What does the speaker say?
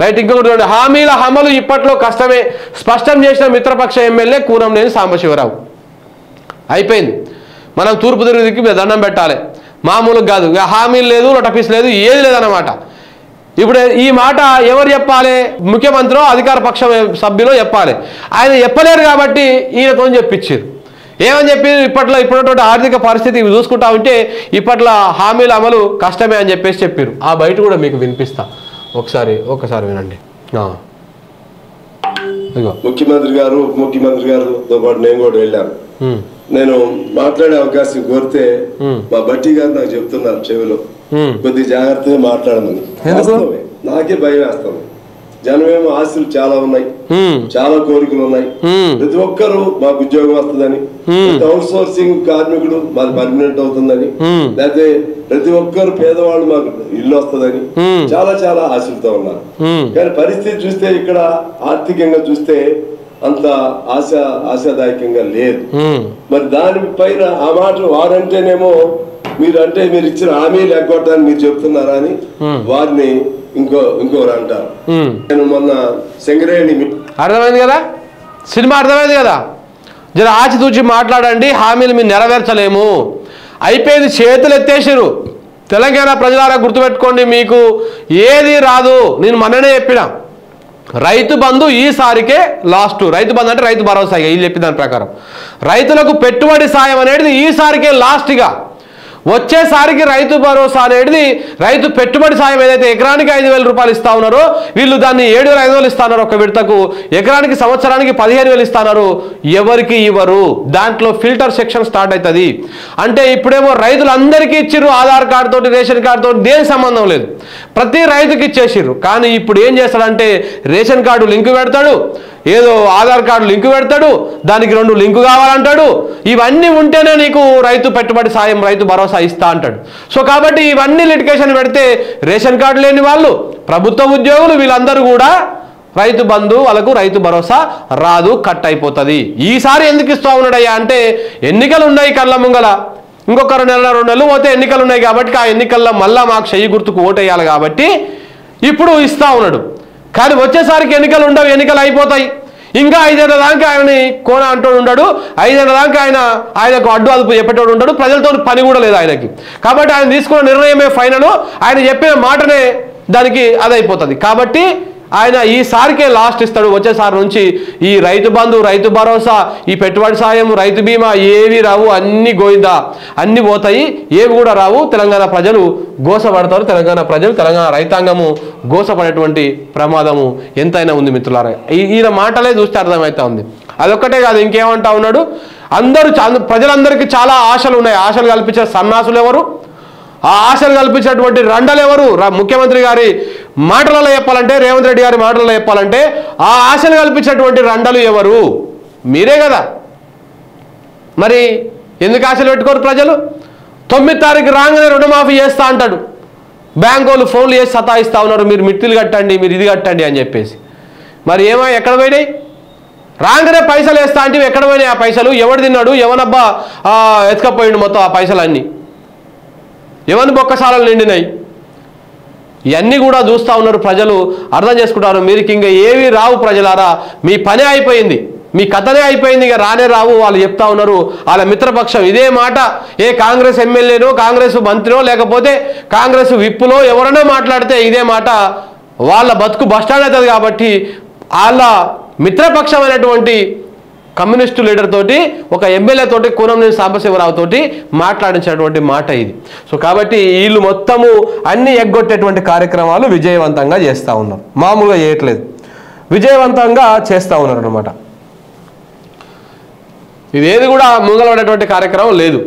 Right. ఇంకొకటి హామీల అమలు ఇప్పట్లో కష్టమే స్పష్టం చేసిన మిత్రపక్ష ఎమ్మెల్యే కూనంనేని సాంబశివరావు. అయిపోయింది. మనం తూర్పు తిరుగుదికి దండం పెట్టాలి. మామూలుగా కాదు, హామీలు లేదు, లొటపీస్ లేదు, ఏది లేదన్నమాట. ఇప్పుడు ఈ మాట ఎవరు చెప్పాలి? ముఖ్యమంత్రి అధికార పక్ష సభ్యులు చెప్పాలి. ఆయన చెప్పలేరు కాబట్టి ఈయనతో చెప్పించారు. ఏమని చెప్పి ఇప్పుడున్నటువంటి ఆర్థిక పరిస్థితి చూసుకుంటా ఉంటే ఇప్పట్లో హామీల అమలు కష్టమే అని చెప్పేసి చెప్పారు. ఆ బయట కూడా మీకు వినిపిస్తా, ఒకసారి వినండి. ముఖ్యమంత్రి గారు ఉప ముఖ్యమంత్రి గారితో పాటు నేను కూడా వెళ్ళాను. నేను మాట్లాడే అవకాశం కోరితే మా బట్టి గారు నాకు చెప్తున్నారు చెవిలో, కొద్ది జాగ్రత్తగా మాట్లాడమని. నాకే భయం వేస్తాను. జనమేమో ఆశలు చాలా ఉన్నాయి, చాలా కోరికలు ఉన్నాయి. ప్రతి ఒక్కరు మాకు ఉద్యోగం వస్తుందని, అవుట్ సోర్సింగ్ కార్మికుడు మాది పర్మనెంట్ అవుతుందని, లేకపోతే ప్రతి ఒక్కరు పేదవాళ్ళు మాకు ఇల్లు వస్తుందని చాలా చాలా ఆశలతో ఉన్నారు. కానీ పరిస్థితి చూస్తే ఇక్కడ ఆర్థికంగా చూస్తే అంత ఆశాదాయకంగా లేదు. మరి దానిపైన ఆ మాట వారంటేనేమో మీరు ఇచ్చిన హామీలు ఎగ్గొట్టడానికి మీరు చెప్తున్నారా అని వారిని ఇంకోరు అంటారు. నేను మొన్న సింగరేణి అర్థమైంది కదా, సినిమా అర్థమైంది కదా. జర ఆచితూచి మాట్లాడండి. హామీలు మీరు నెరవేర్చలేము, అయిపోయింది, చేతులు ఎత్తేసారు. తెలంగాణ ప్రజలారా గుర్తుపెట్టుకోండి, మీకు ఏది రాదు. నేను మొన్ననే చెప్పిన రైతు బంధు ఈసారికే లాస్ట్. రైతు బంధు అంటే రైతు భరోసా, వీళ్ళు చెప్పిన దాని ప్రకారం రైతులకు పెట్టుబడి సాయం అనేది ఈసారికే లాస్ట్గా. వచ్చేసారికి రైతు భరోసా అనేది రైతు పెట్టుబడి సాయం ఏదైతే ఎకరానికి 5,000 రూపాయలు ఇస్తా ఉన్నారో వీళ్ళు దాన్ని 7,500 ఇస్తున్నారు ఒక విడతకు. ఎకరానికి సంవత్సరానికి 15,000 ఇస్తున్నారు. ఎవరికి ఇవ్వరు, దాంట్లో ఫిల్టర్ సెక్షన్ స్టార్ట్ అవుతుంది. అంటే ఇప్పుడేమో రైతులందరికీ ఇచ్చిర్రు, ఆధార్ కార్డు తోటి రేషన్ కార్డు తోటి దేని సంబంధం లేదు, ప్రతి రైతుకి ఇచ్చేసిర్రు. కానీ ఇప్పుడు ఏం చేస్తాడంటే రేషన్ కార్డు లింకు పెడతాడు, ఏదో ఆధార్ కార్డు లింకు పెడతాడు, దానికి 2 లింకు కావాలంటాడు. ఇవన్నీ ఉంటేనే నీకు రైతు పెట్టుబడి సాయం రైతు భరోసా ఇస్తా అంటాడు. సో కాబట్టి ఇవన్నీ లిటికేషన్ పెడితే రేషన్ కార్డు లేని వాళ్ళు, ప్రభుత్వ ఉద్యోగులు, వీళ్ళందరూ కూడా రైతు బంధు వాళ్ళకు రైతు భరోసా రాదు, కట్ అయిపోతుంది. ఈసారి ఎందుకు ఇస్తా ఉన్నాడయ్యా అంటే ఎన్నికలు ఉన్నాయి కళ్ళ ముంగల, ఇంకొక 2 నెలలు పోతే ఎన్నికలు ఉన్నాయి కాబట్టి ఆ ఎన్నికల్లో మళ్ళా మాకు చెయ్యి గుర్తుకు ఓటేయాలి కాబట్టి ఇప్పుడు ఇస్తా ఉన్నాడు. కానీ వచ్చేసరికి ఎన్నికలు ఉండవు, ఎన్నికలు అయిపోతాయి. ఇంకా 5 ఏళ్ల దాకా ఆయనని కోన అంటోడు ఉంటాడు, 5 ఏళ్ల దాకా ఆయనకు అడ్డు అదుపు చెప్పేటోడు ఉంటాడు. ప్రజలతో పని కూడా లేదు ఆయనకి. కాబట్టి ఆయన తీసుకున్న నిర్ణయమే ఫైనల్, ఆయన చెప్పిన మాటనే దానికి అదైపోతుంది. కాబట్టి ఆయన ఈసారికే లాస్ట్ ఇస్తాడు. వచ్చేసారి నుంచి ఈ రైతు బంధు, రైతు భరోసా, ఈ పెట్టుబడి సాయం, రైతు బీమా ఏవి రావు, అన్ని గోయిందా, అన్ని పోతాయి, ఏవి కూడా రావు. తెలంగాణ ప్రజలు గోసపడతారు, తెలంగాణ ప్రజలు, తెలంగాణ రైతాంగము గోసపడేటువంటి ప్రమాదము ఎంతైనా ఉంది మిత్రులారా. ఈయన మాటలే చూస్తే అర్థమవుతా ఉంది. అదొక్కటే కాదు, ఇంకేమంటా ఉన్నాడు, ప్రజలందరికీ చాలా ఆశలు ఉన్నాయి. ఆశలు కల్పించే సన్నాసులు ఎవరు, ఆ ఆశలు కల్పించేటువంటి రండలు ఎవరు? ముఖ్యమంత్రి గారి మాటలలో చెప్పాలంటే, రేవంత్ రెడ్డి గారి మాటలలో చెప్పాలంటే ఆ ఆశలు కల్పించేటువంటి రండలు ఎవరు? మీరే కదా. మరి ఎందుకు ఆశలు పెట్టుకోరు ప్రజలు? 9 తారీఖు రాగానే రుణమాఫీ చేస్తా అంటాడు. బ్యాంకు వాళ్ళు ఫోన్లు చేసి సతాయిస్తా ఉన్నారు, మీరు మిత్తులు కట్టండి, మీరు ఇది కట్టండి అని చెప్పేసి. మరి ఎక్కడ పోయినాయి? రాగానే పైసలు వేస్తా అంటే ఎక్కడ పోయినాయి ఆ పైసలు? ఎవడు తిన్నాడు? ఎవనబ్బా ఎత్తుకపోయిండు మొత్తం ఆ పైసలన్నీ? ఎవరిని బొక్కసాలలు నిండినాయి? ఇవన్నీ కూడా చూస్తూ ఉన్నారు ప్రజలు, అర్థం చేసుకుంటారు. మీరు ఇంకా ఏవి రావు ప్రజలారా, మీ పనే అయిపోయింది, మీ కథనే అయిపోయింది, ఇక రానే రావు. వాళ్ళు చెప్తా ఉన్నారు, వాళ్ళ మిత్రపక్షం ఇదే మాట. ఏ కాంగ్రెస్ ఎమ్మెల్యేనో, కాంగ్రెస్ మంత్రినో, లేకపోతే కాంగ్రెస్ విప్పులో ఎవరైనా మాట్లాడితే ఇదే మాట. వాళ్ళ బతుకు బస్టాండ్ అవుతుంది. కాబట్టి వాళ్ళ మిత్రపక్షమైనటువంటి కమ్యూనిస్టు లీడర్ తోటి, ఒక ఎమ్మెల్యే తోటి, కూనంనేని సాంబశివరావు తోటి మాట్లాడించినటువంటి మాట ఇది. సో కాబట్టి వీళ్ళు మొత్తము అన్ని ఎగ్గొట్టేటువంటి కార్యక్రమాలు విజయవంతంగా చేస్తూ ఉన్నారు. మామూలుగా చేయట్లేదు, విజయవంతంగా చేస్తూ ఉన్నారు అనమాట. ఇదేది కూడా ముంగలపడేటువంటి కార్యక్రమం లేదు.